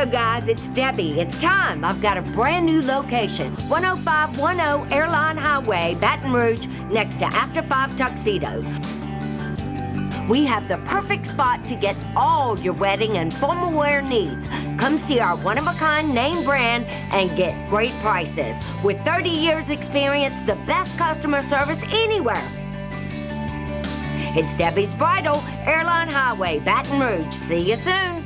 Hello guys, it's Debbie. It's time. I've got a brand new location. 10510 Airline Highway, Baton Rouge, next to After 5 Tuxedos. We have the perfect spot to get all your wedding and formal wear needs. Come see our one-of-a-kind name brand and get great prices. With 30 years experience, the best customer service anywhere. It's Debbie's Bridal, Airline Highway, Baton Rouge. See you soon.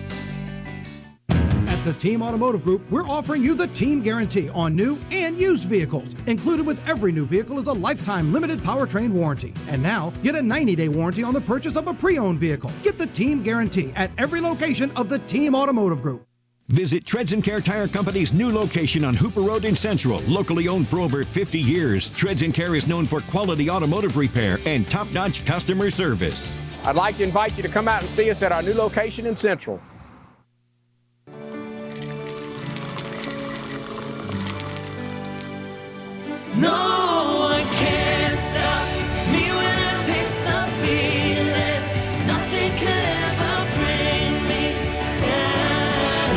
At the Team Automotive Group, we're offering you the Team Guarantee on new and used vehicles. Included with every new vehicle is a lifetime limited powertrain warranty. And now, get a 90-day warranty on the purchase of a pre-owned vehicle. Get the Team Guarantee at every location of the Team Automotive Group. Visit Treads & Care Tire Company's new location on Hooper Road in Central. Locally owned for over 50 years, Treads & Care is known for quality automotive repair and top-notch customer service. I'd like to invite you to come out and see us at our new location in Central. No one can stop me when I taste the feeling. Nothing could ever bring me down.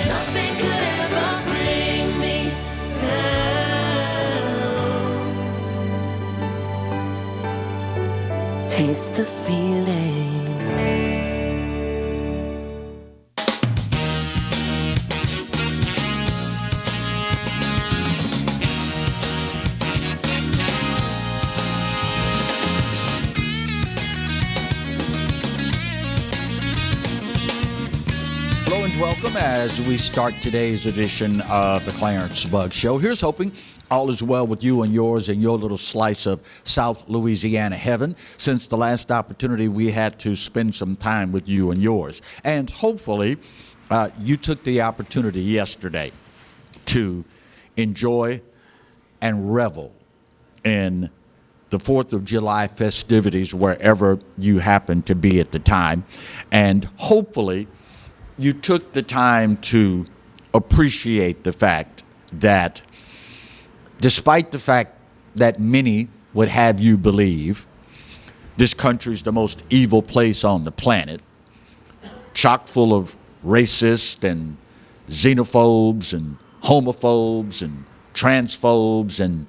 Nothing could ever bring me down. Taste the feeling. Welcome as we start today's edition of the Clarence Bug Show. Here's hoping all is well with you and yours and your little slice of South Louisiana heaven since the last opportunity we had to spend some time with you and yours. And hopefully you took the opportunity yesterday to enjoy and revel in the 4th of July festivities wherever you happen to be at the time. And hopefully you took the time to appreciate the fact that despite the fact that many would have you believe this country's the most evil place on the planet, chock full of racists and xenophobes and homophobes and transphobes and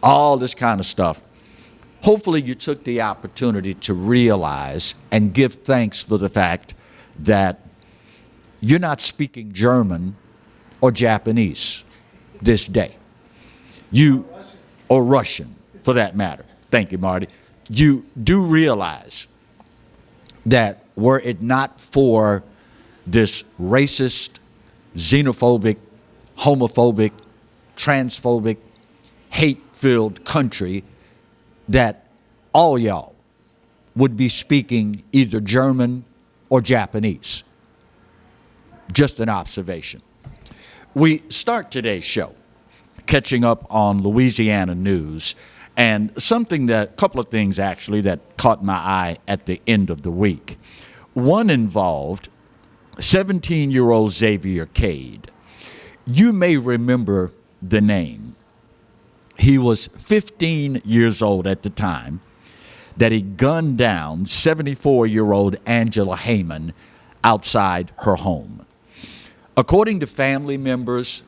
all this kind of stuff, hopefully you took the opportunity to realize and give thanks for the fact that you're not speaking German or Japanese this day. Or Russian, for that matter. Thank you, Marty. You do realize that were it not for this racist, xenophobic, homophobic, transphobic, hate-filled country, that all y'all would be speaking either German or Japanese. Just an observation. We start today's show catching up on Louisiana news, and a couple of things actually that caught my eye at the end of the week. One involved 17-year-old Xavier Cade. You may remember the name. He was 15 years old at the time that he gunned down 74-year-old Angela Heyman outside her home. According to family members,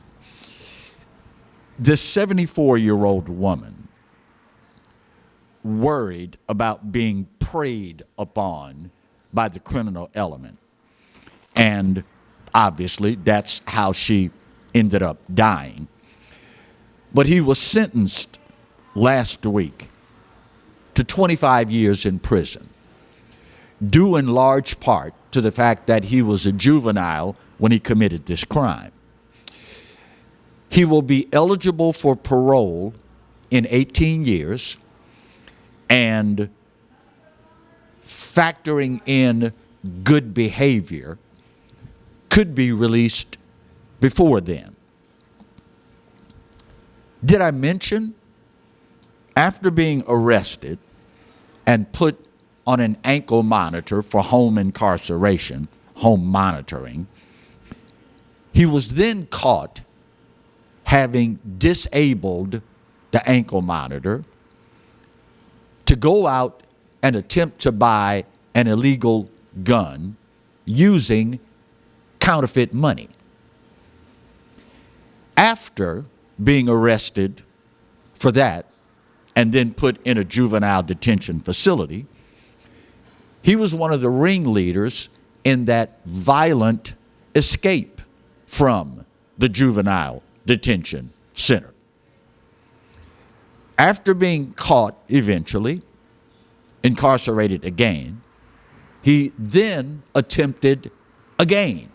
this 74-year-old woman worried about being preyed upon by the criminal element. And obviously, that's how she ended up dying. But he was sentenced last week to 25 years in prison, due in large part to the fact that he was a juvenile when he committed this crime. He will be eligible for parole in 18 years, and factoring in good behavior, could be released before then. Did I mention, after being arrested and put on an ankle monitor for home incarceration, home monitoring, he was then caught having disabled the ankle monitor to go out and attempt to buy an illegal gun using counterfeit money. After being arrested for that and then put in a juvenile detention facility, he was one of the ringleaders in that violent escape from the juvenile detention center. After being caught eventually, incarcerated again, he then attempted again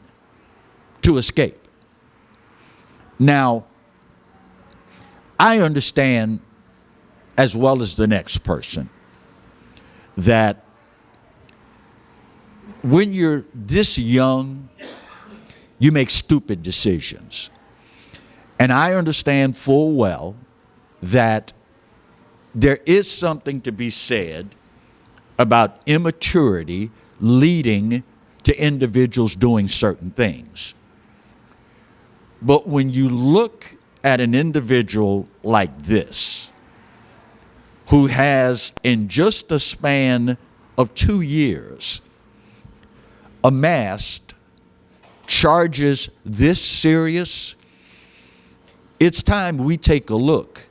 to escape. Now, I understand as well as the next person that when you're this young, you make stupid decisions. And I understand full well that there is something to be said about immaturity leading to individuals doing certain things. But when you look at an individual like this, who has in just a span of 2 years amassed charges this serious, it's time we take a look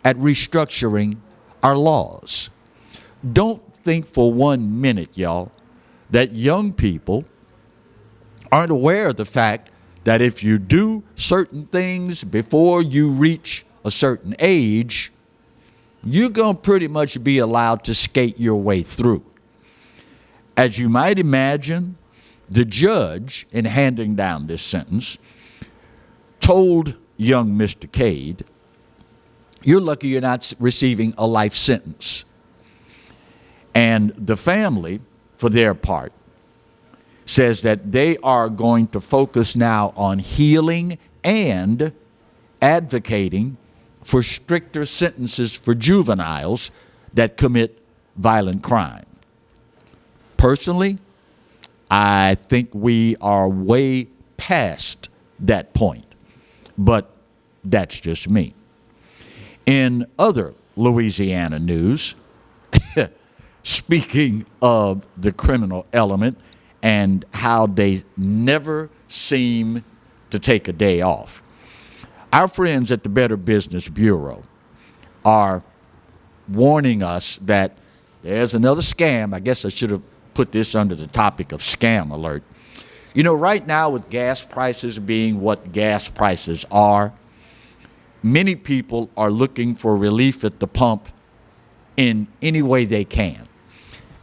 at restructuring our laws. Don't think for 1 minute, y'all, that young people aren't aware of the fact that if you do certain things before you reach a certain age, you're going to pretty much be allowed to skate your way through. As you might imagine, the judge, in handing down this sentence, told young Mr. Cade, "You're lucky you're not receiving a life sentence." And the family, for their part, says that they are going to focus now on healing and advocating for stricter sentences for juveniles that commit violent crime. Personally, I think we are way past that point, but that's just me. In other Louisiana news, speaking of the criminal element and how they never seem to take a day off, our friends at the Better Business Bureau are warning us that there's another scam. I guess I should have put this under the topic of scam alert. You know, right now with gas prices being what gas prices are, many people are looking for relief at the pump in any way they can.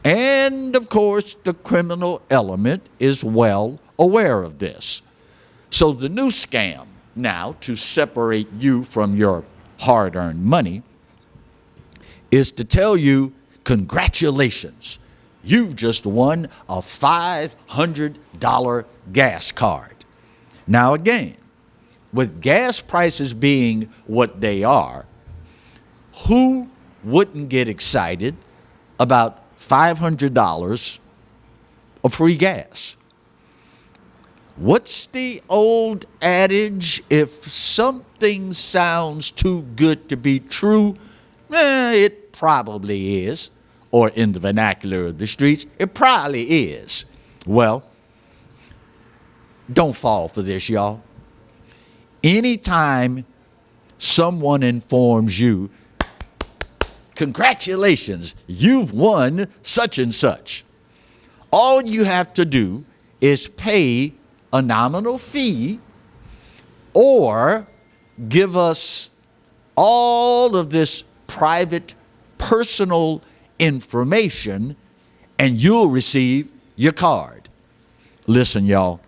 And of course, the criminal element is well aware of this. So the new scam now, to separate you from your hard-earned money, is to tell you, congratulations, you've just won a $500 gas card. Now again, with gas prices being what they are, who wouldn't get excited about $500 of free gas? What's the old adage? If something sounds too good to be true, it probably is. Or in the vernacular of the streets, it probably is. Well, don't fall for this, y'all. Anytime someone informs you, congratulations, you've won such and such, all you have to do is pay a nominal fee or give us all of this private, personal information and you'll receive your card. Listen, y'all,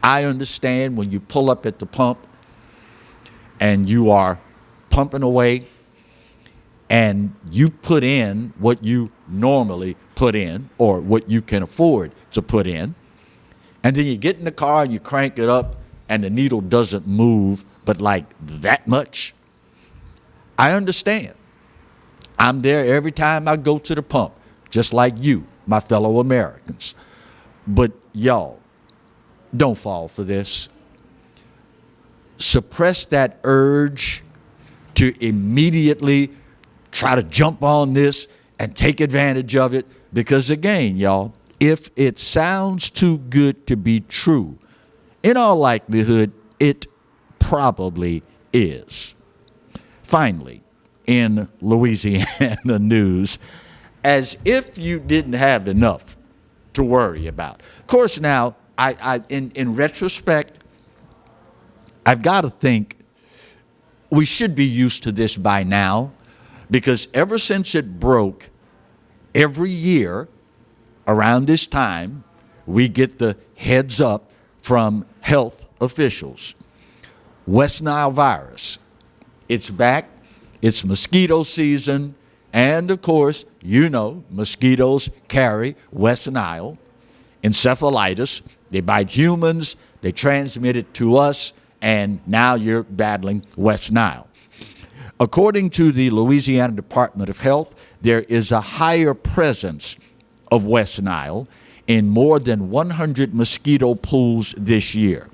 I understand when you pull up at the pump and you are pumping away and you put in what you normally put in or what you can afford to put in, and then you get in the car and you crank it up and the needle doesn't move but like that much. I understand. I'm there every time I go to the pump, just like you, my fellow Americans. But y'all, don't fall for this. Suppress that urge to immediately try to jump on this and take advantage of it, because again, y'all, if it sounds too good to be true, in all likelihood, it probably is. Finally, in Louisiana news, as if you didn't have enough to worry about. Of course, now, in retrospect, I've got to think we should be used to this by now, because ever since it broke, every year around this time, we get the heads up from health officials. West Nile virus, it's back, it's mosquito season, and of course, you know, mosquitoes carry West Nile, encephalitis. They bite humans, they transmit it to us, and now you're battling West Nile. According to the Louisiana Department of Health, there is a higher presence of West Nile in more than 100 mosquito pools this year.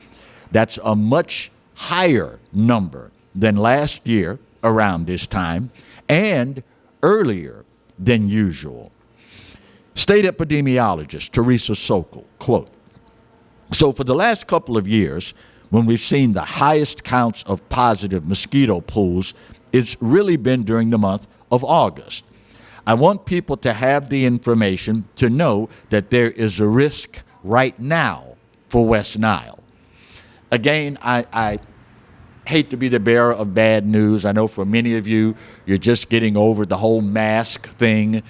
That's a much higher number than last year around this time and earlier than usual. State epidemiologist Teresa Sokol, quote, "So for the last couple of years, when we've seen the highest counts of positive mosquito pools, it's really been during the month of August. I want people to have the information to know that there is a risk right now for West Nile." Again, I hate to be the bearer of bad news. I know for many of you, you're just getting over the whole mask thing.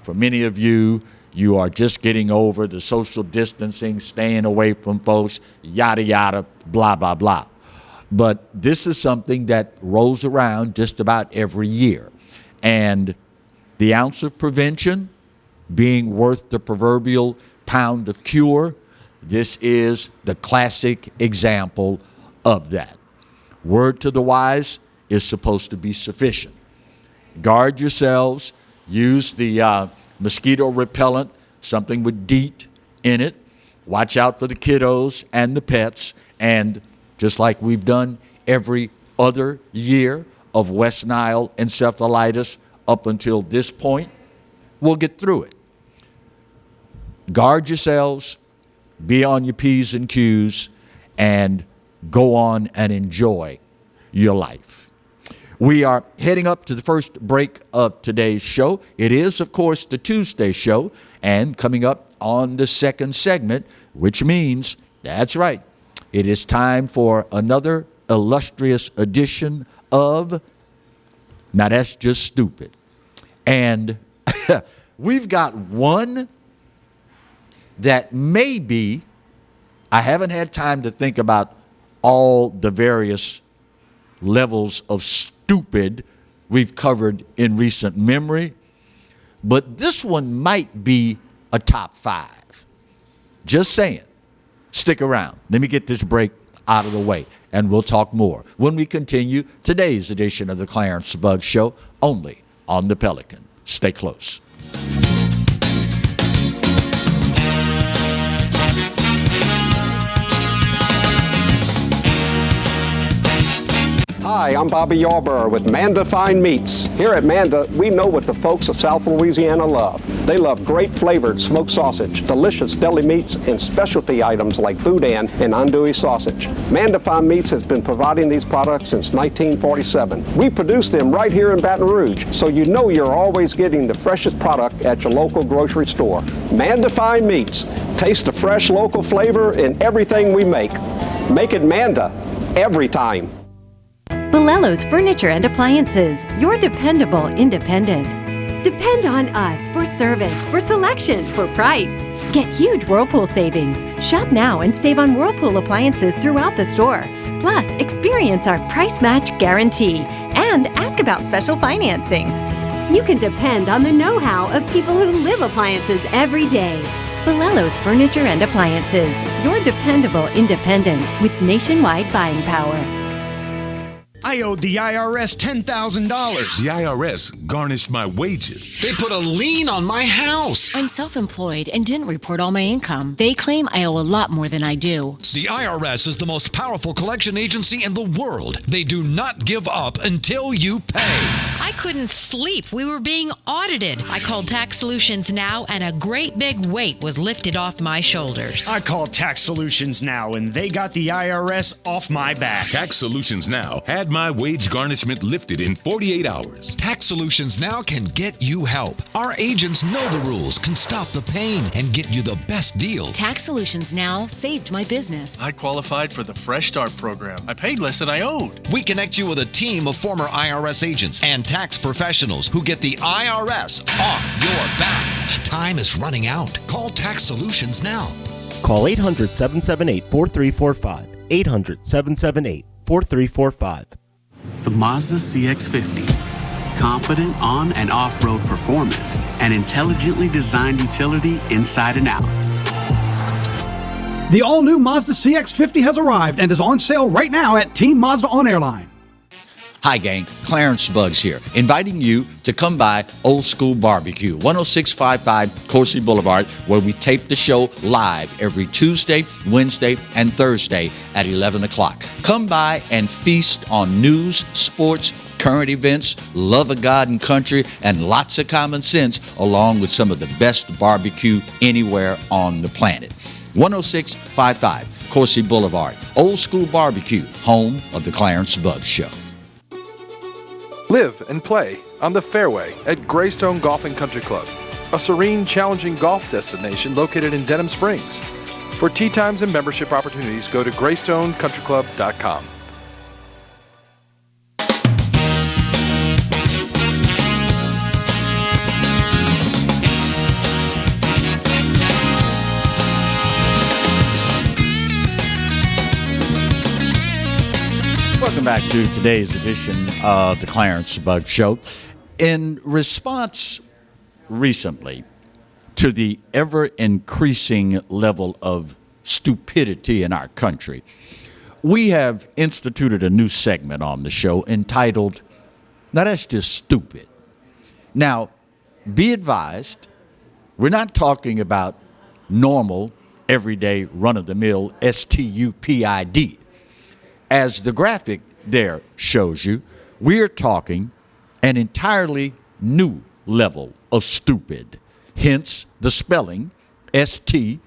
For many of you, you are just getting over the social distancing, staying away from folks, yada, yada, blah, blah, blah. But this is something that rolls around just about every year. And the ounce of prevention being worth the proverbial pound of cure, this is the classic example of that. Word to the wise is supposed to be sufficient. Guard yourselves. Use the mosquito repellent, something with DEET in it. Watch out for the kiddos and the pets. And just like we've done every other year of West Nile encephalitis up until this point, we'll get through it. Guard yourselves, be on your P's and Q's, and go on and enjoy your life. We are heading up to the first break of today's show. It is, of course, the Tuesday show, and coming up on the second segment, which means, that's right, it is time for another illustrious edition of Now That's Just Stupid. And we've got one that maybe, I haven't had time to think about all the various levels of stupid we've covered in recent memory, but this one might be a top 5. Just saying. Stick around. Let me get this break out of the way, and we'll talk more when we continue today's edition of the Clarence Bug Show, only on the Pelican. Stay close. Hi, I'm Bobby Yarborough with Manda Fine Meats. Here at Manda, we know what the folks of South Louisiana love. They love great flavored smoked sausage, delicious deli meats, and specialty items like boudin and andouille sausage. Manda Fine Meats has been providing these products since 1947. We produce them right here in Baton Rouge, so you know you're always getting the freshest product at your local grocery store. Manda Fine Meats. Taste the fresh local flavor in everything we make. Make it Manda every time. Bolello's Furniture and Appliances, your dependable independent. Depend on us for service, for selection, for price. Get huge Whirlpool savings. Shop now and save on Whirlpool appliances throughout the store. Plus, experience our price match guarantee and ask about special financing. You can depend on the know-how of people who live appliances every day. Bolello's Furniture and Appliances, your dependable independent with nationwide buying power. I owed the IRS $10,000. The IRS garnished my wages. They put a lien on my house. I'm self-employed and didn't report all my income. They claim I owe a lot more than I do. The IRS is the most powerful collection agency in the world. They do not give up until you pay. I couldn't sleep. We were being audited. I called Tax Solutions Now, and a great big weight was lifted off my shoulders. I called Tax Solutions Now, and they got the IRS off my back. Tax Solutions Now had my wage garnishment lifted in 48 hours. Tax Solutions Now can get you help. Our agents know the rules, can stop the pain, and get you the best deal. Tax Solutions Now saved my business. I qualified for the Fresh Start program. I paid less than I owed. We connect you with a team of former IRS agents and tax professionals who get the IRS off your back. Time is running out. Call Tax Solutions now. Call 800-778-4345. 800-778-4345. The Mazda CX-50. Confident on and off-road performance. An intelligently designed utility inside and out. The all-new Mazda CX-50 has arrived and is on sale right now at Team Mazda on Airline. Hi, gang. Clarence Bugs here, inviting you to come by Old School Barbecue, 10655 Coursey Boulevard, where we tape the show live every Tuesday, Wednesday, and Thursday at 11 o'clock. Come by and feast on news, sports, current events, love of God and country, and lots of common sense, along with some of the best barbecue anywhere on the planet. 10655 Coursey Boulevard, Old School Barbecue, home of the Clarence Bugs Show. Live and play on the fairway at Greystone Golf and Country Club, a serene, challenging golf destination located in Denham Springs. For tee times and membership opportunities, go to greystonecountryclub.com. Welcome back to today's edition of the Clarence Bug Show. In response recently to the ever-increasing level of stupidity in our country, we have instituted a new segment on the show entitled, "Now That's Just Stupid." Now, be advised, we're not talking about normal, everyday, run-of-the-mill STUPID. As the graphic there shows you, we're talking an entirely new level of stupid, hence the spelling STOOPID,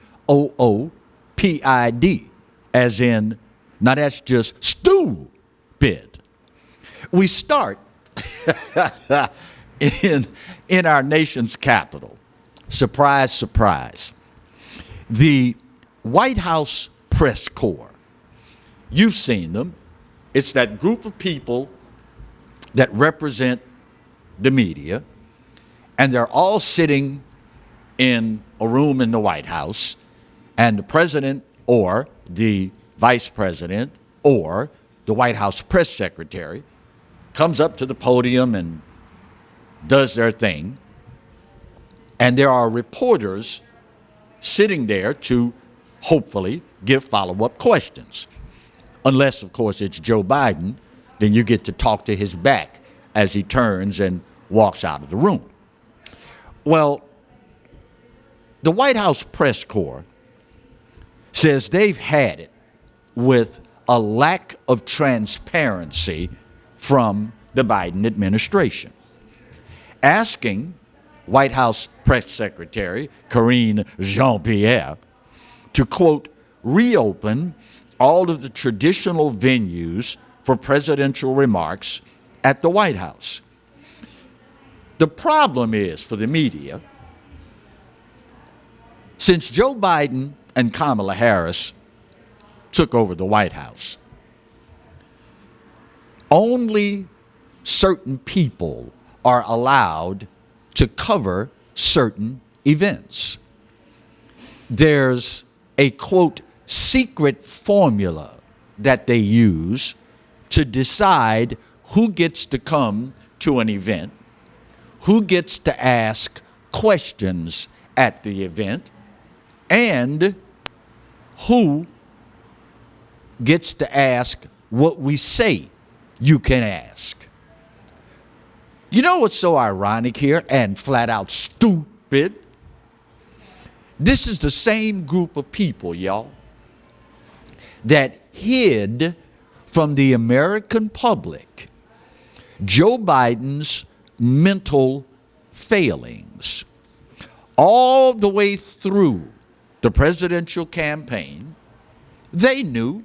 as in, now that's just stupid. We start in our nation's capital. Surprise, surprise. The White House Press Corps. You've seen them. It's that group of people that represent the media, and they're all sitting in a room in the White House, and the president or the vice president or the White House press secretary comes up to the podium and does their thing, and there are reporters sitting there to hopefully give follow-up questions. Unless, of course, it's Joe Biden, then you get to talk to his back as he turns and walks out of the room. Well, the White House Press Corps says they've had it with a lack of transparency from the Biden administration, asking White House Press Secretary Karine Jean-Pierre to, quote, reopen all of the traditional venues for presidential remarks at the White House. The problem is, for the media, since Joe Biden and Kamala Harris took over the White House, only certain people are allowed to cover certain events. There's a, quote, secret formula that they use to decide who gets to come to an event, who gets to ask questions at the event, and who gets to ask what we say you can ask. You know what's so ironic here and flat out stupid? This is the same group of people, y'all, that hid from the American public Joe Biden's mental failings. All the way through the presidential campaign, they knew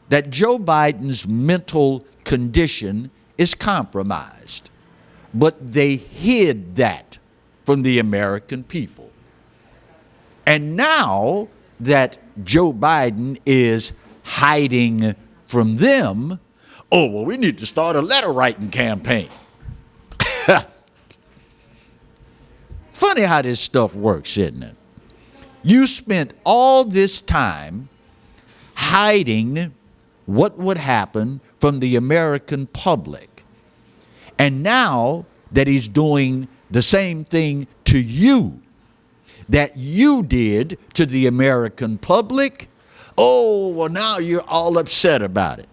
that Joe Biden's mental condition is compromised, but they hid that from the American people. And now that Joe Biden is hiding from them, oh, well, we need to start a letter writing campaign. Funny how this stuff works, isn't it? You spent all this time hiding what would happen from the American public. And now that he's doing the same thing to you that you did to the American public, oh, well, now you're all upset about it.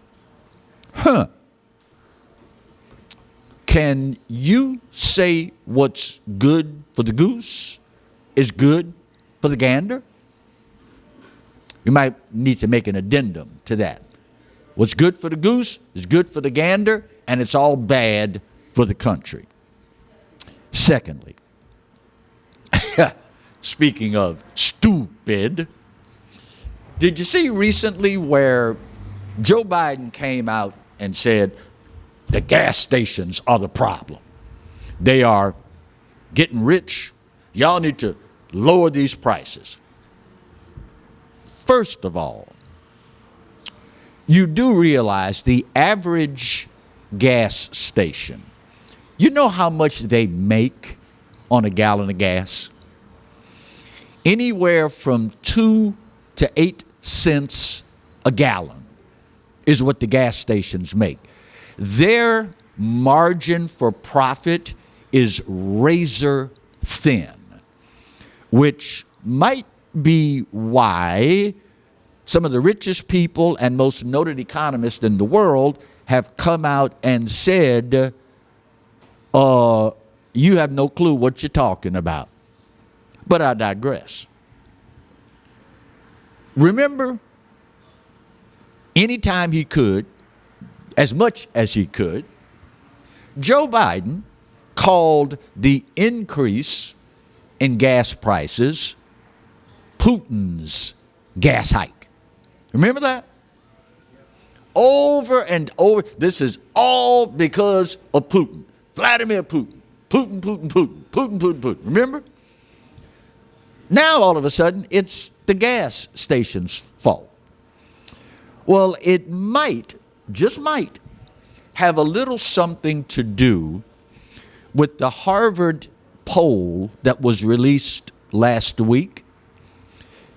Huh. Can you say what's good for the goose is good for the gander? You might need to make an addendum to that. What's good for the goose is good for the gander, and it's all bad for the country. Secondly, speaking of stupid, did you see recently where Joe Biden came out and said the gas stations are the problem? They are getting rich. Y'all need to lower these prices. First of all, you do realize the average gas station, you know how much they make on a gallon of gas? Anywhere from 2 to 8 cents a gallon is what the gas stations make. Their margin for profit is razor thin, which might be why some of the richest people and most noted economists in the world have come out and said, you have no clue what you're talking about. But I digress. Remember, anytime he could, as much as he could, Joe Biden called the increase in gas prices Putin's gas hike. Remember that? Over and over. This is all because of Putin. Vladimir Putin. Putin, Putin, Putin. Putin, Putin, Putin. Remember? Now, all of a sudden, it's the gas station's fault. Well, it might, just might, have a little something to do with the Harvard poll that was released last week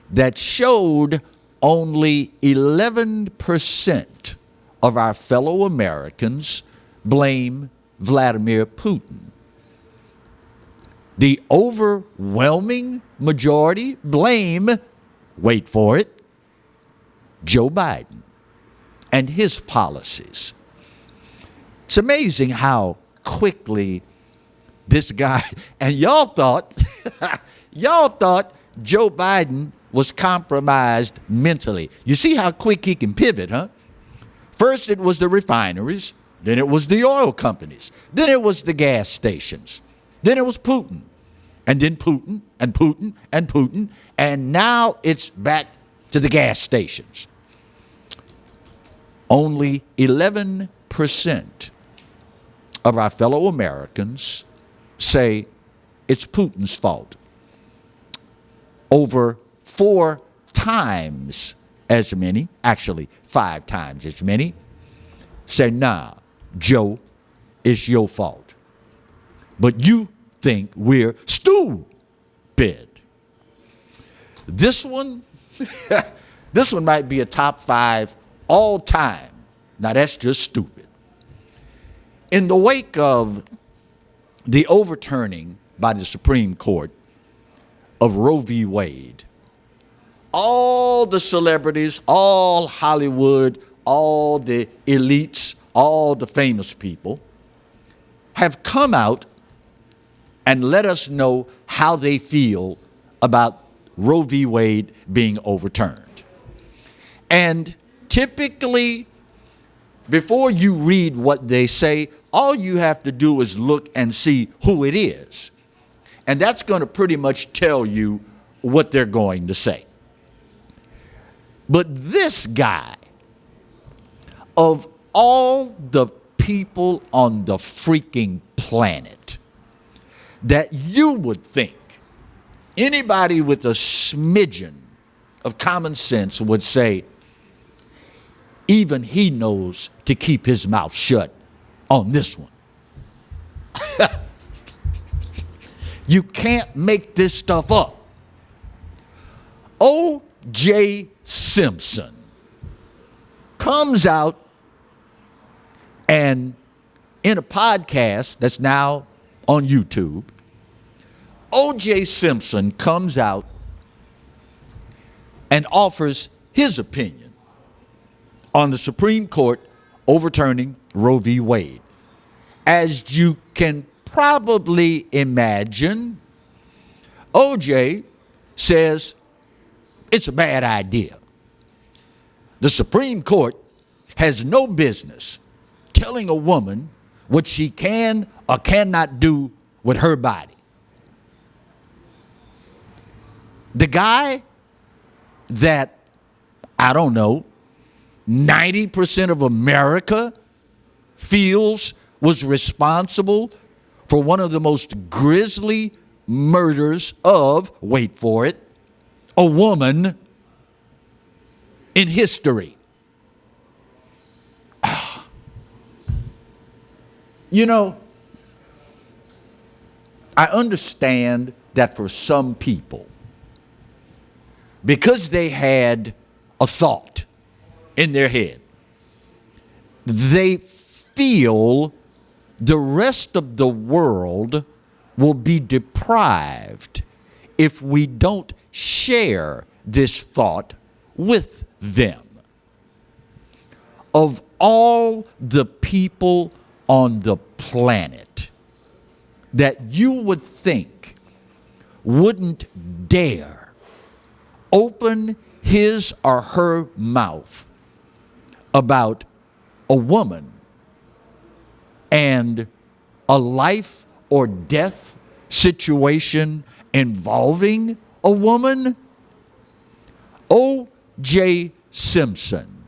that showed only 11% of our fellow Americans blame Vladimir Putin. The overwhelming majority blame, wait for it, Joe Biden and his policies. It's amazing how quickly this guy, and y'all thought Joe Biden was compromised mentally. You see how quick he can pivot, huh? First it was the refineries, then it was the oil companies, then it was the gas stations, then it was Putin, and then Putin, and Putin, and Putin, and now it's back to the gas stations. Only 11% of our fellow Americans say it's Putin's fault. Over 4 times as many, actually 5 times as many, say, nah, Joe, it's your fault. But you think we're stupid. This one, this one might be a top 5 all time. Now that's just stupid. In the wake of the overturning by the Supreme Court of Roe v. Wade, all the celebrities, all Hollywood, all the elites, all the famous people have come out and let us know how they feel about Roe v. Wade being overturned. And typically, before you read what they say, all you have to do is look and see who it is. And that's going to pretty much tell you what they're going to say. But this guy, of all the people on the freaking planet that you would think anybody with a smidgen of common sense would say, even he knows to keep his mouth shut on this one. You can't make this stuff up. O.J. Simpson comes out and in a podcast that's now on YouTube, O.J. Simpson comes out and offers his opinion on the Supreme Court overturning Roe v. Wade. As you can probably imagine, O.J. says it's a bad idea. The Supreme Court has no business telling a woman what she can or cannot do with her body. The guy that, I don't know, 90% of America feels was responsible for one of the most grisly murders of, wait for it, a woman in history. You know, I understand that for some people, because they had a thought in their head, they feel the rest of the world will be deprived if we don't share this thought with them. Of all the people on the planet that you would think wouldn't dare open his or her mouth about a woman and a life or death situation involving a woman, O.J. Simpson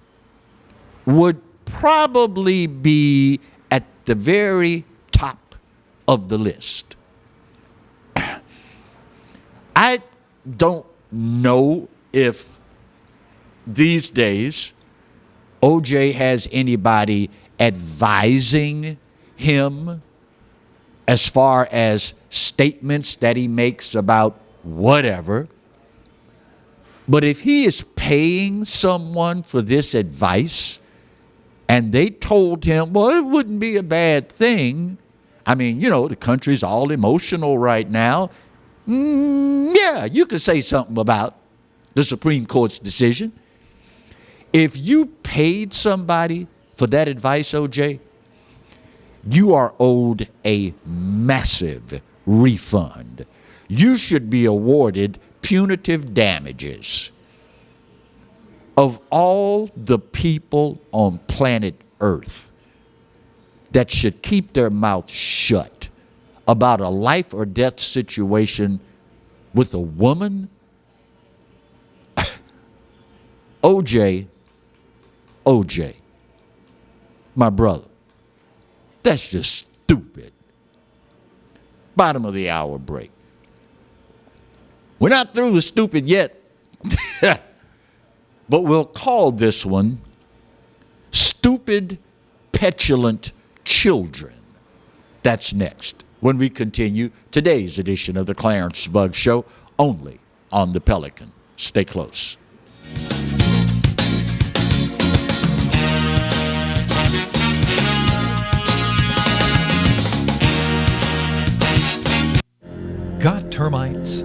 would probably be at the very top of the list. I don't know if these days O.J. has anybody advising him as far as statements that he makes about whatever. But if he is paying someone for this advice and they told him, well, it wouldn't be a bad thing. I mean, you know, the country's all emotional right now. Yeah, you could say something about the Supreme Court's decision. If you paid somebody for that advice, O.J., you are owed a massive refund. You should be awarded punitive damages. Of all the people on planet Earth that should keep their mouth shut about a life or death situation with a woman, O.J., my brother, that's just stupid. Bottom of the hour break. We're not through with stupid yet, but we'll call this one Stupid, Petulant Children. That's next when we continue today's edition of the Clarence Bug Show, only on the Pelican. Stay close. Got termites?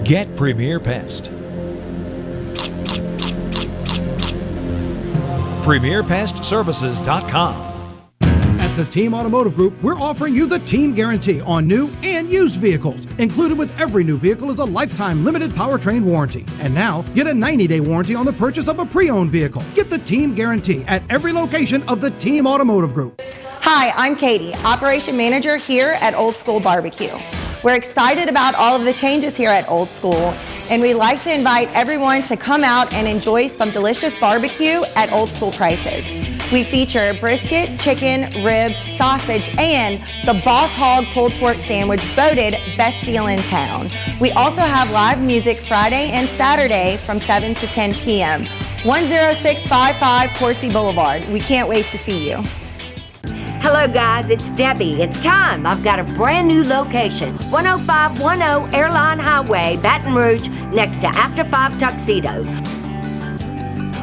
Get Premier Pest. PremierPestServices.com. At At the Team Automotive Group, we're offering you the Team Guarantee on new and used vehicles. Included with every new vehicle is a lifetime limited powertrain warranty. And now, get a 90-day warranty on the purchase of a pre-owned vehicle. Get the Team Guarantee at every location of the Team Automotive Group. Hi, I'm Katie, Operation Manager here at Old School Barbecue. We're excited about all of the changes here at Old School, and we'd like to invite everyone to come out and enjoy some delicious barbecue at Old School prices. We feature brisket, chicken, ribs, sausage, and the Boss Hog pulled pork sandwich voted best deal in town. We also have live music Friday and Saturday from 7 to 10 p.m. 10655 Coursey Boulevard. We can't wait to see you. Hello guys, it's Debbie. It's time. I've got a brand new location. 10510 Airline Highway, Baton Rouge, next to After 5 Tuxedos.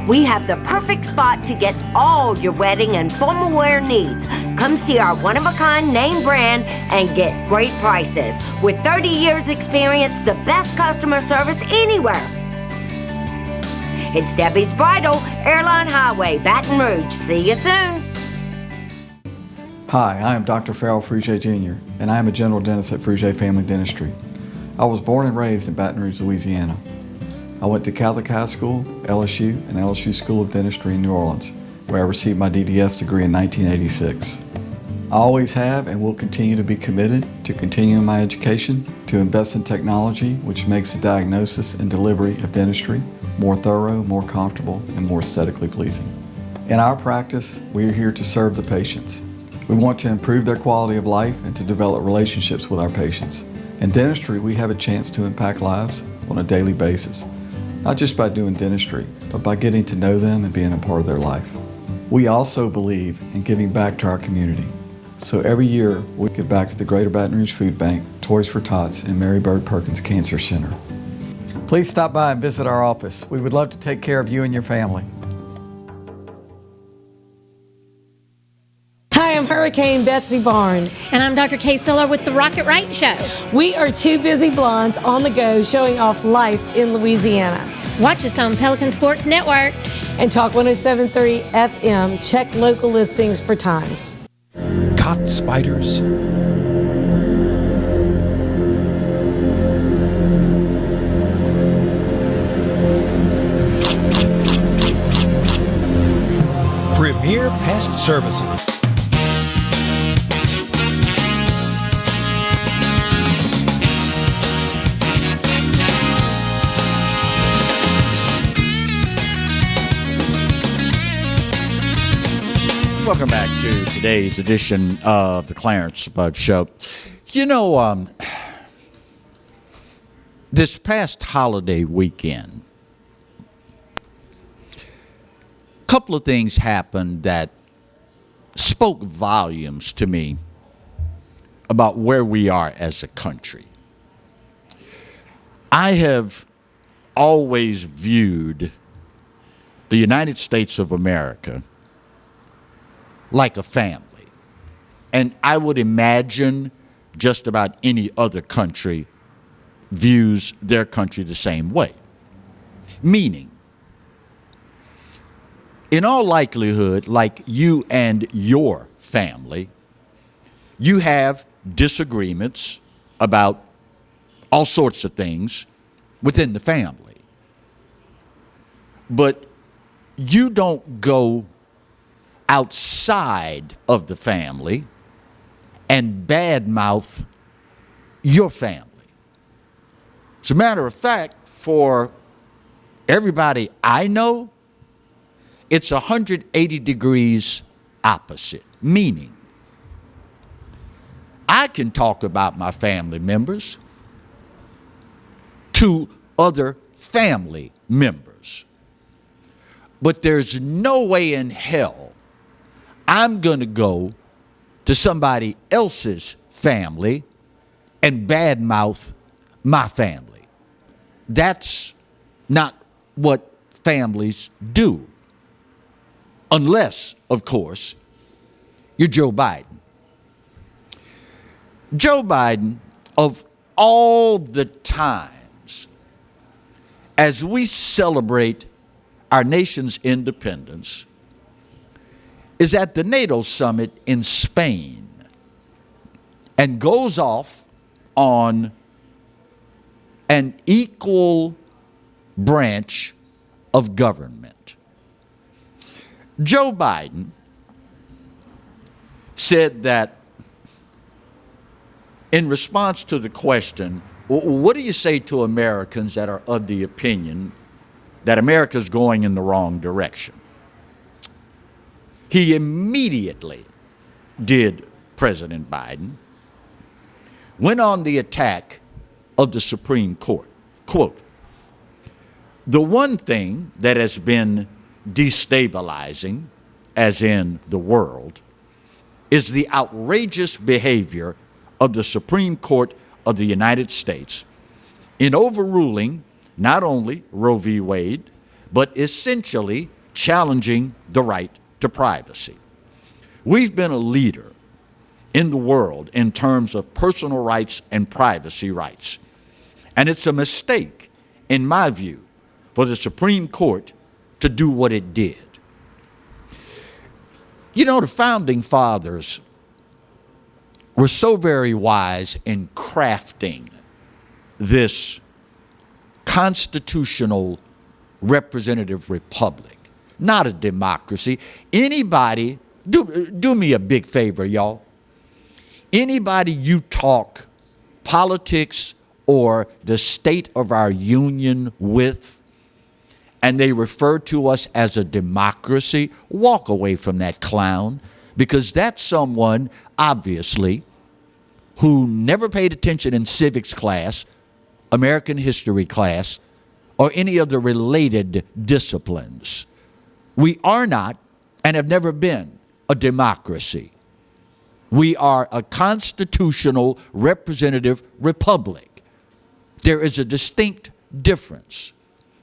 We have the perfect spot to get all your wedding and formal wear needs. Come see our one-of-a-kind name brand and get great prices. With 30 years experience, the best customer service anywhere. It's Debbie's Bridal, Airline Highway, Baton Rouge. See you soon. Hi, I am Dr. Farrell Frugier Jr., and I am a general dentist at Frugier Family Dentistry. I was born and raised in Baton Rouge, Louisiana. I went to Catholic High School, LSU, and LSU School of Dentistry in New Orleans, where I received my DDS degree in 1986. I always have and will continue to be committed to continuing my education, to invest in technology which makes the diagnosis and delivery of dentistry more thorough, more comfortable, and more aesthetically pleasing. In our practice, we are here to serve the patients. We want to improve their quality of life and to develop relationships with our patients. In dentistry, we have a chance to impact lives on a daily basis, not just by doing dentistry, but by getting to know them and being a part of their life. We also believe in giving back to our community. So every year, we give back to the Greater Baton Rouge Food Bank, Toys for Tots, and Mary Bird Perkins Cancer Center. Please stop by and visit our office. We would love to take care of you and your family. Hi, I'm Hurricane Betsy Barnes. And I'm Dr. Kay Siller with the Rocket Right Show. We are two busy blondes on the go showing off life in Louisiana. Watch us on Pelican Sports Network. And Talk 107.3 FM. Check local listings for times. Caught spiders. Premier Pest Services. Welcome back to today's edition of the Clarence Bud Show. You know, this past holiday weekend, a couple of things happened that spoke volumes to me about where we are as a country. I have always viewed the United States of America like a family. And I would imagine just about any other country views their country the same way. Meaning, in all likelihood, like you and your family, you have disagreements about all sorts of things within the family. But you don't go outside of the family and badmouth your family. As a matter of fact, for everybody I know, it's 180 degrees opposite. Meaning, I can talk about my family members to other family members, but there's no way in hell I'm going to go to somebody else's family and badmouth my family. That's not what families do. Unless, of course, you're Joe Biden. Joe Biden, of all the times, as we celebrate our nation's independence, is at the NATO summit in Spain and goes off on an equal branch of government. Joe Biden said that in response to the question, what do you say to Americans that are of the opinion that America's going in the wrong direction? He immediately did, President Biden, went on the attack of the Supreme Court. Quote, the one thing that has been destabilizing, as in the world, is the outrageous behavior of the Supreme Court of the United States in overruling not only Roe v. Wade, but essentially challenging the right to privacy. We've been a leader in the world in terms of personal rights and privacy rights. And it's a mistake, in my view, for the Supreme Court to do what it did. You know, the founding fathers were so very wise in crafting this constitutional representative republic, not a democracy. Anybody, do me a big favor, y'all. Anybody you talk politics or the state of our union with, and they refer to us as a democracy, walk away from that clown, because that's someone, obviously, who never paid attention in civics class, American history class, or any of the related disciplines. We are not, and have never been, a democracy. We are a constitutional representative republic. There is a distinct difference.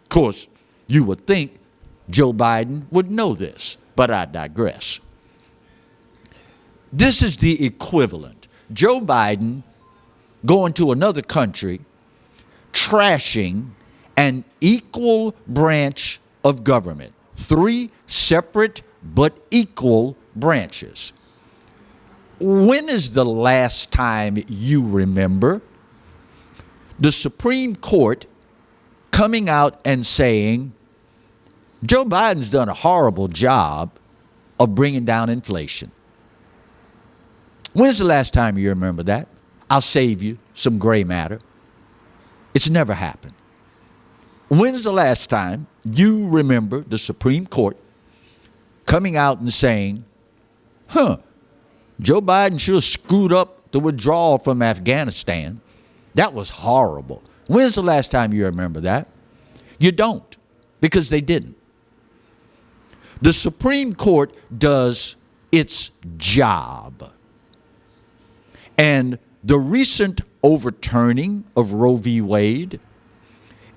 Of course, you would think Joe Biden would know this, but I digress. This is the equivalent. Joe Biden going to another country, trashing an equal branch of government. 3 separate but equal branches. When is the last time you remember the Supreme Court coming out and saying, Joe Biden's done a horrible job of bringing down inflation? When's the last time you remember that? I'll save you some gray matter. It's never happened. When's the last time you remember the Supreme Court coming out and saying, Joe Biden sure screwed up the withdrawal from Afghanistan. That was horrible. When's the last time you remember that? You don't, because they didn't. The Supreme Court does its job. And the recent overturning of Roe v. Wade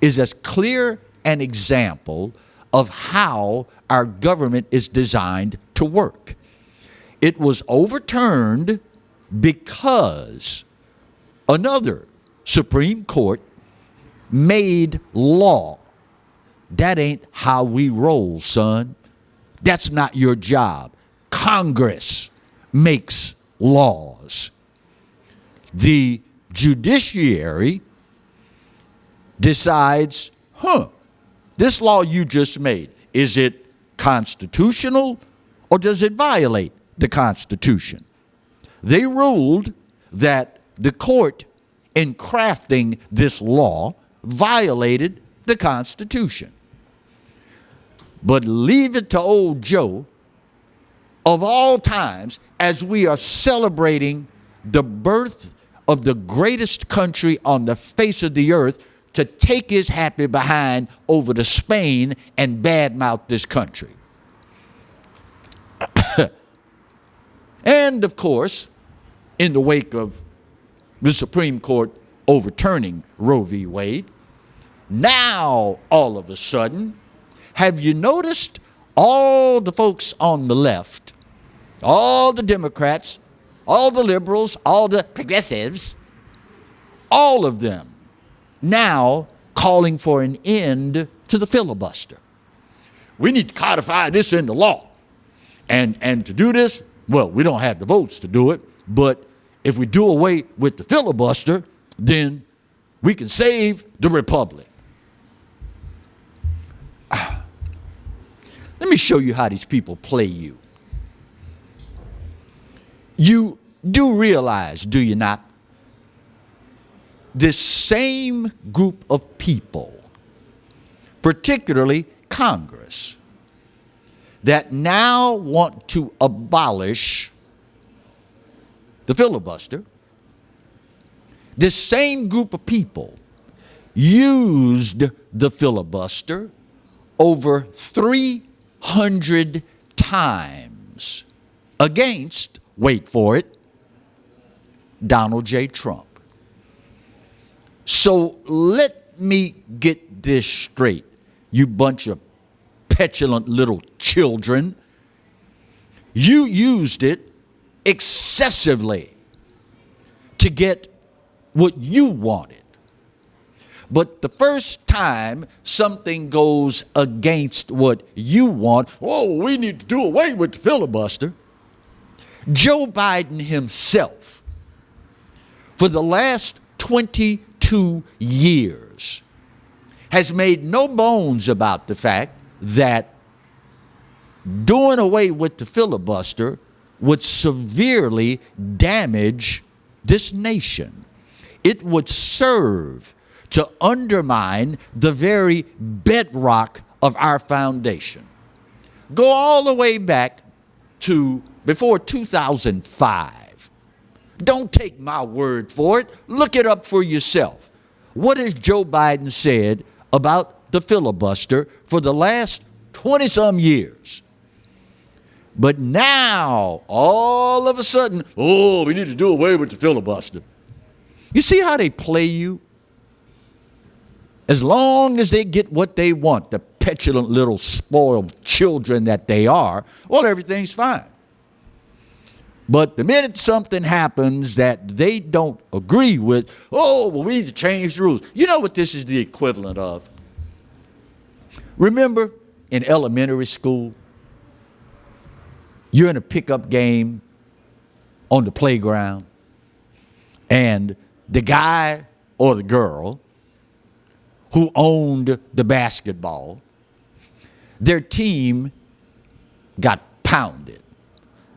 is as clear an example of how our government is designed to work. It was overturned because another Supreme Court made law. That ain't how we roll, son. That's not your job. Congress makes laws. The judiciary decides, this law you just made, is it constitutional or does it violate the Constitution? They ruled that the court, in crafting this law, violated the Constitution. But leave it to old Joe, of all times, as we are celebrating the birth of the greatest country on the face of the earth, to take his happy behind over to Spain and badmouth this country. And, of course, in the wake of the Supreme Court overturning Roe v. Wade, now, all of a sudden, have you noticed all the folks on the left, all the Democrats, all the liberals, all the progressives, all of them now calling for an end to the filibuster? We need to codify this into law. And to do this, well, we don't have the votes to do it, but if we do away with the filibuster, then we can save the republic. Let me show you how these people play you. You do realize, do you not, this same group of people, particularly Congress, that now want to abolish the filibuster, this same group of people used the filibuster over 300 times against, wait for it, Donald J. Trump. So let me get this straight, you bunch of petulant little children. You used it excessively to get what you wanted. But the first time something goes against what you want, oh, we need to do away with the filibuster. Joe Biden himself, for the last 22 years, has made no bones about the fact that doing away with the filibuster would severely damage this nation. It would serve to undermine the very bedrock of our foundation. Go all the way back to before 2005. Don't take my word for it. Look it up for yourself. What has Joe Biden said about the filibuster for the last 20-some years? But now, all of a sudden, oh, we need to do away with the filibuster. You see how they play you? As long as they get what they want, the petulant little spoiled children that they are, well, everything's fine. But the minute something happens that they don't agree with, oh, well, we need to change the rules. You know what this is the equivalent of? Remember in elementary school, you're in a pickup game on the playground, and the guy or the girl who owned the basketball, their team got pounded.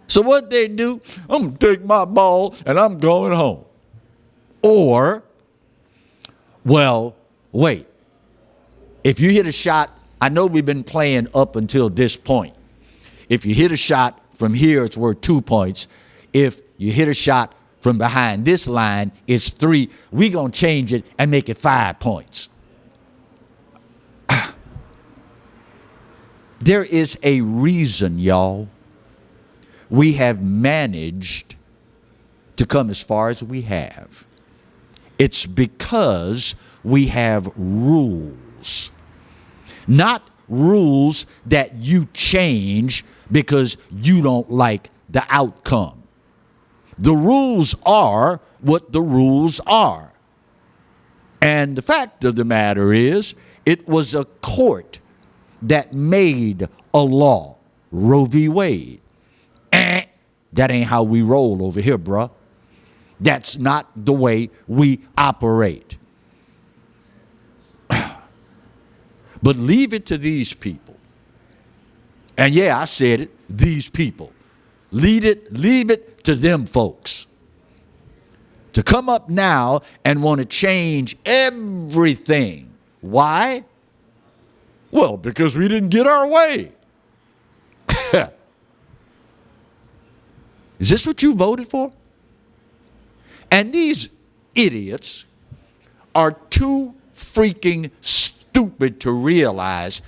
So what they do, I'm going to take my ball and I'm going home. Or, well, wait, if you hit a shot, I know we've been playing up until this point. If you hit a shot from here, it's worth 2 points. If you hit a shot from behind this line, it's 3. We're going to change it and make it 5 points. There is a reason, y'all, we have managed to come as far as we have. It's because we have rules. Not rules that you change because you don't like the outcome. The rules are what the rules are. And the fact of the matter is, it was a court that made a law, Roe v. Wade. That ain't how we roll over here, bruh. That's not the way we operate. But leave it to these people. And yeah, I said it, these people. Leave it to them folks to come up now and want to change everything. Why? Well, because we didn't get our way. Is this what you voted for? And these idiots are too freaking stupid to realize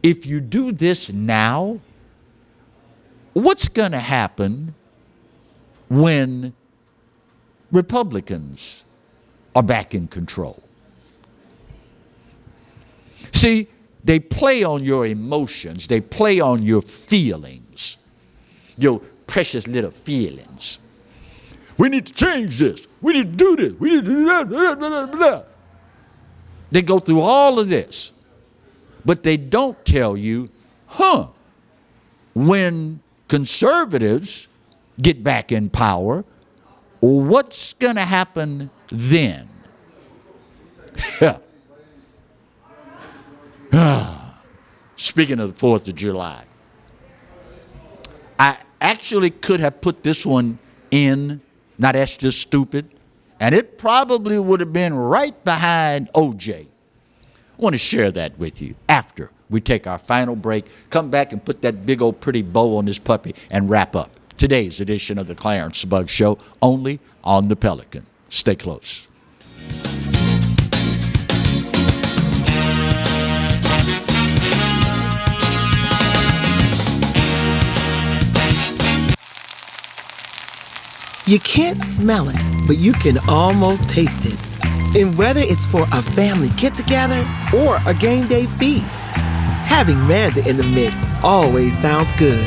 if you do this now, what's going to happen when Republicans are back in control? See, they play on your emotions. They play on your feelings, your precious little feelings. We need to change this. We need to do this. We need to do that. Blah, blah, blah. They go through all of this, but they don't tell you, when conservatives get back in power, what's going to happen then? Speaking of the 4th of July, I actually could have put this one in, now that's just stupid, and it probably would have been right behind OJ. I want to share that with you after we take our final break, come back and put that big old pretty bow on this puppy and wrap up today's edition of the Clarence Bug Show, only on the Pelican. Stay close. You can't smell it, but you can almost taste it. And whether it's for a family get-together or a game day feast, having Manda in the mix always sounds good.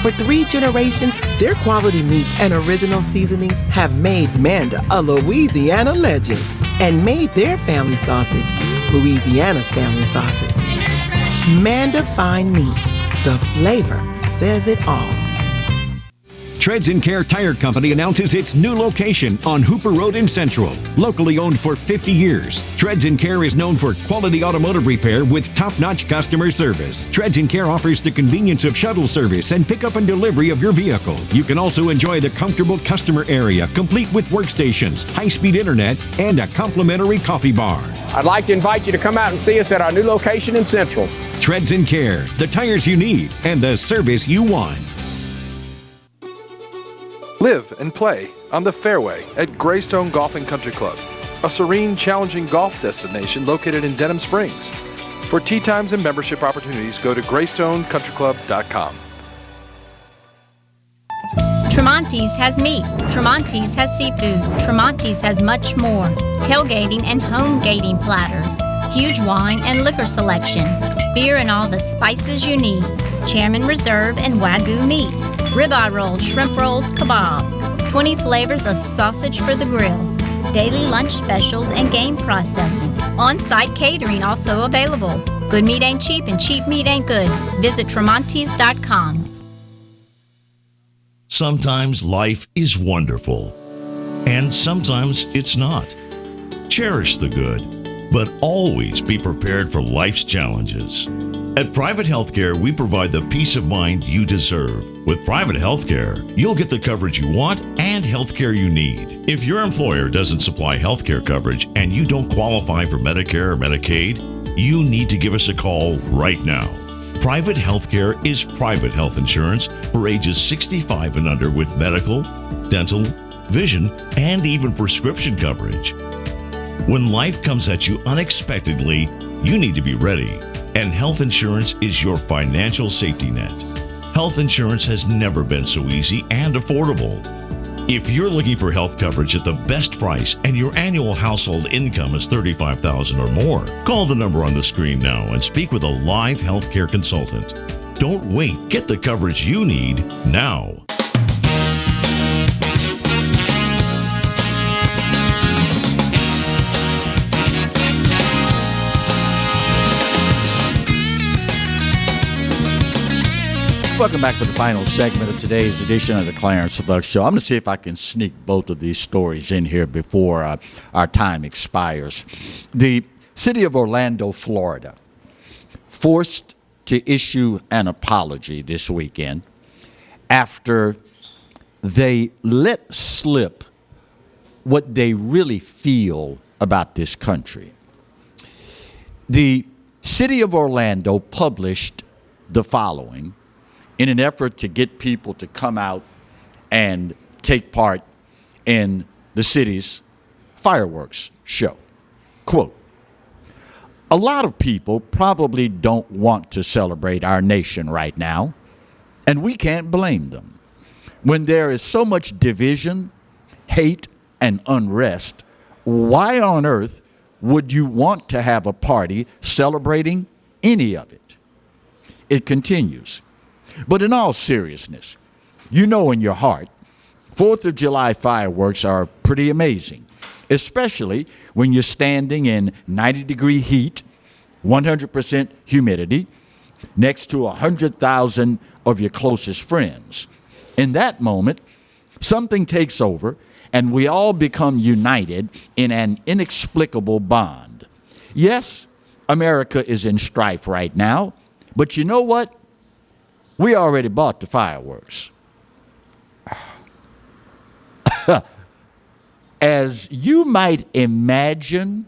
For 3 generations, their quality meats and original seasonings have made Manda a Louisiana legend and made their family sausage Louisiana's family sausage. Manda Fine Meats, the flavor says it all. Treads & Care Tire Company announces its new location on Hooper Road in Central. Locally owned for 50 years, Treads & Care is known for quality automotive repair with top-notch customer service. Treads & Care offers the convenience of shuttle service and pickup and delivery of your vehicle. You can also enjoy the comfortable customer area, complete with workstations, high-speed internet, and a complimentary coffee bar. I'd like to invite you to come out and see us at our new location in Central. Treads & Care, the tires you need and the service you want. Live and play on the fairway at Greystone Golf and Country Club, a serene, challenging golf destination located in Denham Springs. For tee times and membership opportunities, go to greystonecountryclub.com. Tremonti's has meat. Tremonti's has seafood. Tremonti's has much more. Tailgating and home gating platters. Huge wine and liquor selection. Beer and all the spices you need. Chairman Reserve and Wagyu meats. Ribeye rolls, shrimp rolls, kebabs. 20 flavors of sausage for the grill. Daily lunch specials and game processing. On-site catering also available. Good meat ain't cheap and cheap meat ain't good. Visit Tremonti's.com. Sometimes life is wonderful, and sometimes it's not. Cherish the good, but always be prepared for life's challenges. At Private Healthcare, we provide the peace of mind you deserve. With Private Healthcare, you'll get the coverage you want and healthcare you need. If your employer doesn't supply healthcare coverage and you don't qualify for Medicare or Medicaid, you need to give us a call right now. Private Healthcare is private health insurance for ages 65 and under with medical, dental, vision, and even prescription coverage. When life comes at you unexpectedly, you need to be ready. And health insurance is your financial safety net. Health insurance has never been so easy and affordable. If you're looking for health coverage at the best price and your annual household income is $35,000 or more, call the number on the screen now and speak with a live healthcare consultant. Don't wait. Get the coverage you need now. Welcome back to the final segment of today's edition of the Clarence Bug Show. I'm going to see if I can sneak both of these stories in here before our time expires. The city of Orlando, Florida, forced to issue an apology this weekend after they let slip what they really feel about this country. The city of Orlando published the following in an effort to get people to come out and take part in the city's fireworks show. Quote, "A lot of people probably don't want to celebrate our nation right now, and we can't blame them. When there is so much division, hate, and unrest, why on earth would you want to have a party celebrating any of it?" It continues, "But in all seriousness, you know in your heart, 4th of July fireworks are pretty amazing, especially when you're standing in 90-degree heat, 100% humidity, next to 100,000 of your closest friends. In that moment, something takes over, and we all become united in an inexplicable bond. Yes, America is in strife right now, but you know what? We already bought the fireworks. As you might imagine,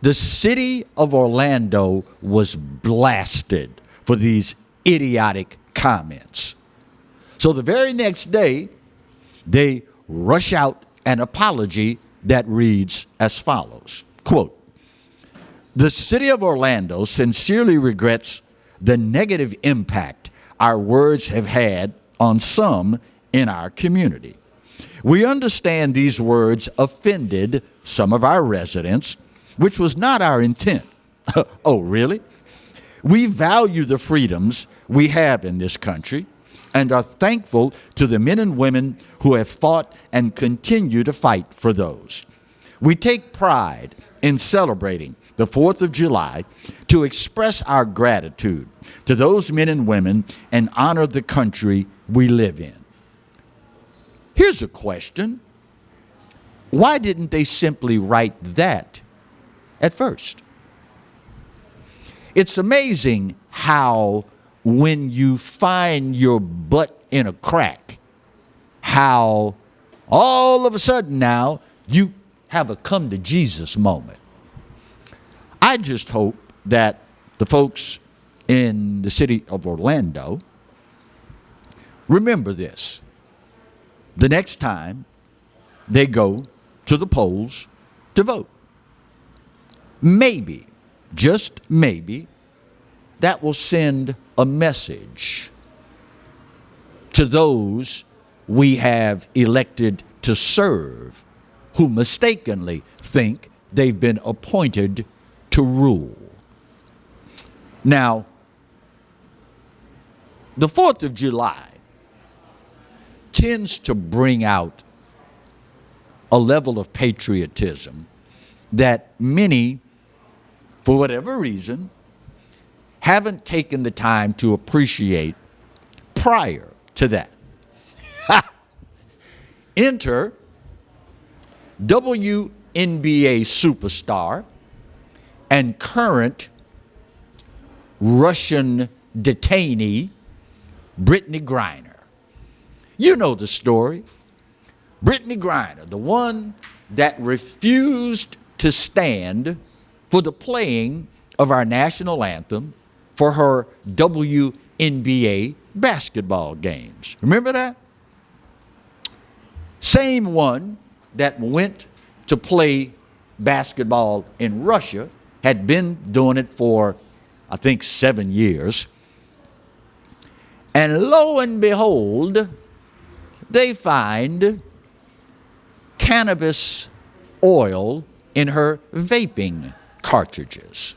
the city of Orlando was blasted for these idiotic comments. So the very next day, they rush out an apology that reads as follows, quote, "The city of Orlando sincerely regrets the negative impact our words have had on some in our community. We understand these words offended some of our residents, which was not our intent." Oh, really? "We value the freedoms we have in this country and are thankful to the men and women who have fought and continue to fight for those. We take pride in celebrating the 4th of July to express our gratitude to those men and women and honor the country we live in." Here's a question. Why didn't they simply write that at first? It's amazing how when you find your butt in a crack, how all of a sudden now you have a come to Jesus moment. I just hope that the folks in the city of Orlando remember this the next time they go to the polls to vote. Maybe, just maybe, that will send a message to those we have elected to serve who mistakenly think they've been appointed to rule. Now, the 4th of July tends to bring out a level of patriotism that many, for whatever reason, haven't taken the time to appreciate prior to that. Enter WNBA superstar and current Russian detainee, Brittany Griner. You know the story. Brittany Griner, the one that refused to stand for the playing of our national anthem for her WNBA basketball games. Remember that? Same one that went to play basketball in Russia, had been doing it for, I think, 7 years. And lo and behold, they find cannabis oil in her vaping cartridges.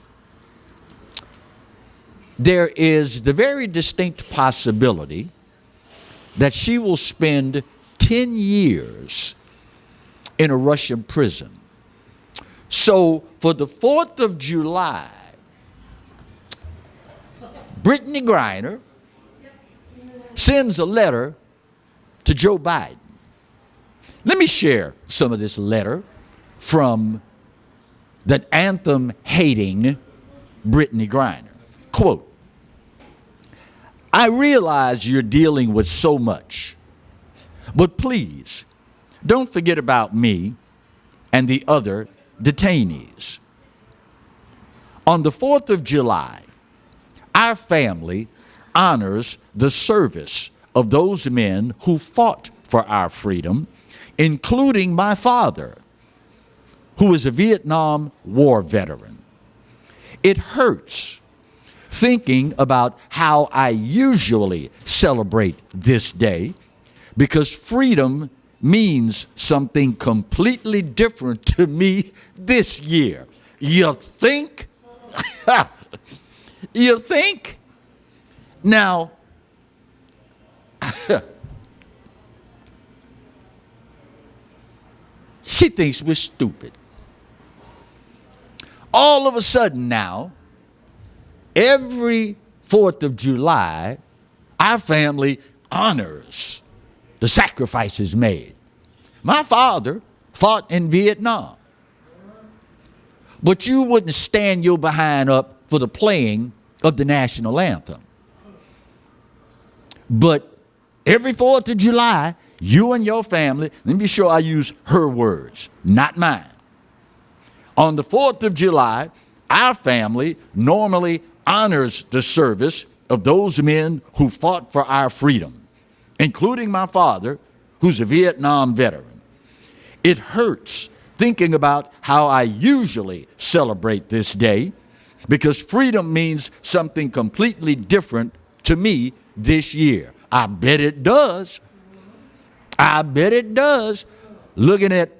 There is the very distinct possibility that she will spend 10 years in a Russian prison. So for the 4th of July, Brittany Griner sends a letter to Joe Biden. Let me share some of this letter from the anthem-hating Brittany Griner. Quote, "I realize you're dealing with so much, but please don't forget about me and the other detainees. On the 4th of July, our family honors the service of those men who fought for our freedom, including my father, who is a Vietnam War veteran. It hurts thinking about how I usually celebrate this day because freedom means something completely different to me this year." You think? You think? Now, she thinks we're stupid. All of a sudden now, every 4th of July, our family honors the sacrifices made. My father fought in Vietnam. But you wouldn't stand your behind up for the playing of the national anthem. But every 4th of July, you and your family, let me be sure I use her words, not mine. On the 4th of July, our family normally honors the service of those men who fought for our freedom, including my father, who's a Vietnam veteran. It hurts thinking about how I usually celebrate this day, because freedom means something completely different to me this year. I bet it does. I bet it does. Looking at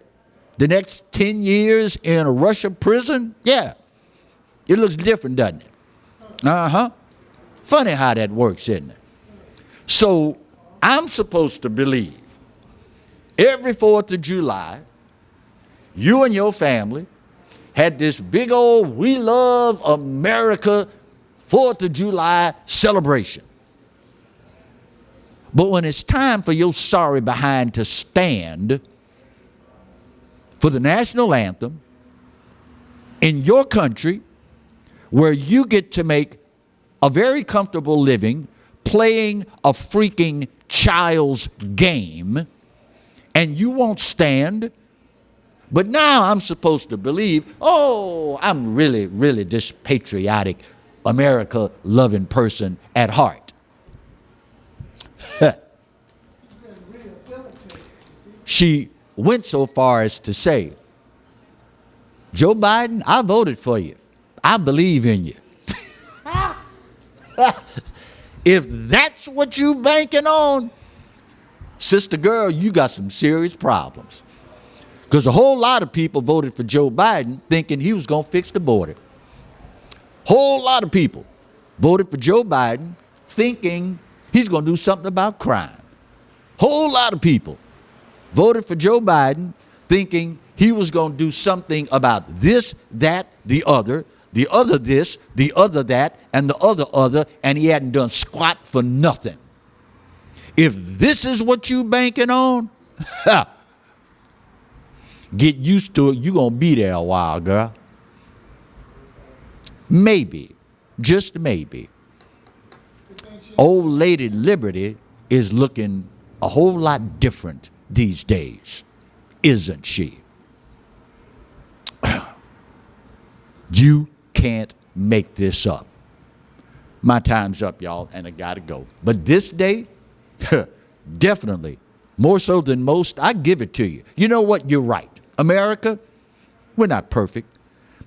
the next 10 years in a Russia prison, yeah, it looks different, doesn't it? Uh-huh. Funny how that works, isn't it? So I'm supposed to believe every 4th of July, you and your family had this big old We Love America 4th of July celebration. But when it's time for your sorry behind to stand for the national anthem in your country, where you get to make a very comfortable living playing a freaking child's game, and you won't stand. But now I'm supposed to believe, oh, I'm really, really this patriotic, America-loving person at heart. She went so far as to say, Joe Biden, I voted for you. I believe in you. If that's what you banking on, sister girl, you got some serious problems. Because a whole lot of people voted for Joe Biden thinking he was going to fix the border. Whole lot of people voted for Joe Biden thinking he's going to do something about crime. Whole lot of people voted for Joe Biden thinking he was going to do something about this, that, the other this, the other that, and the other, and he hadn't done squat for nothing. If this is what you banking on, get used to it. You're going to be there a while, girl. Maybe, just maybe, old lady Liberty is looking a whole lot different these days, isn't she? You can't make this up. My time's up, y'all, and I gotta go. But this day, definitely, more so than most, I give it to you. You know what? You're right. America, we're not perfect.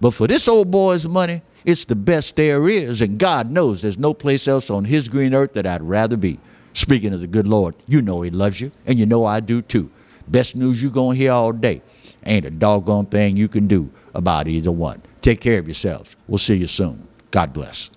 But for this old boy's money, it's the best there is, and God knows there's no place else on his green earth that I'd rather be. Speaking of the good Lord, you know he loves you, and you know I do too. Best news you're going to hear all day. Ain't a doggone thing you can do about either one. Take care of yourselves. We'll see you soon. God bless.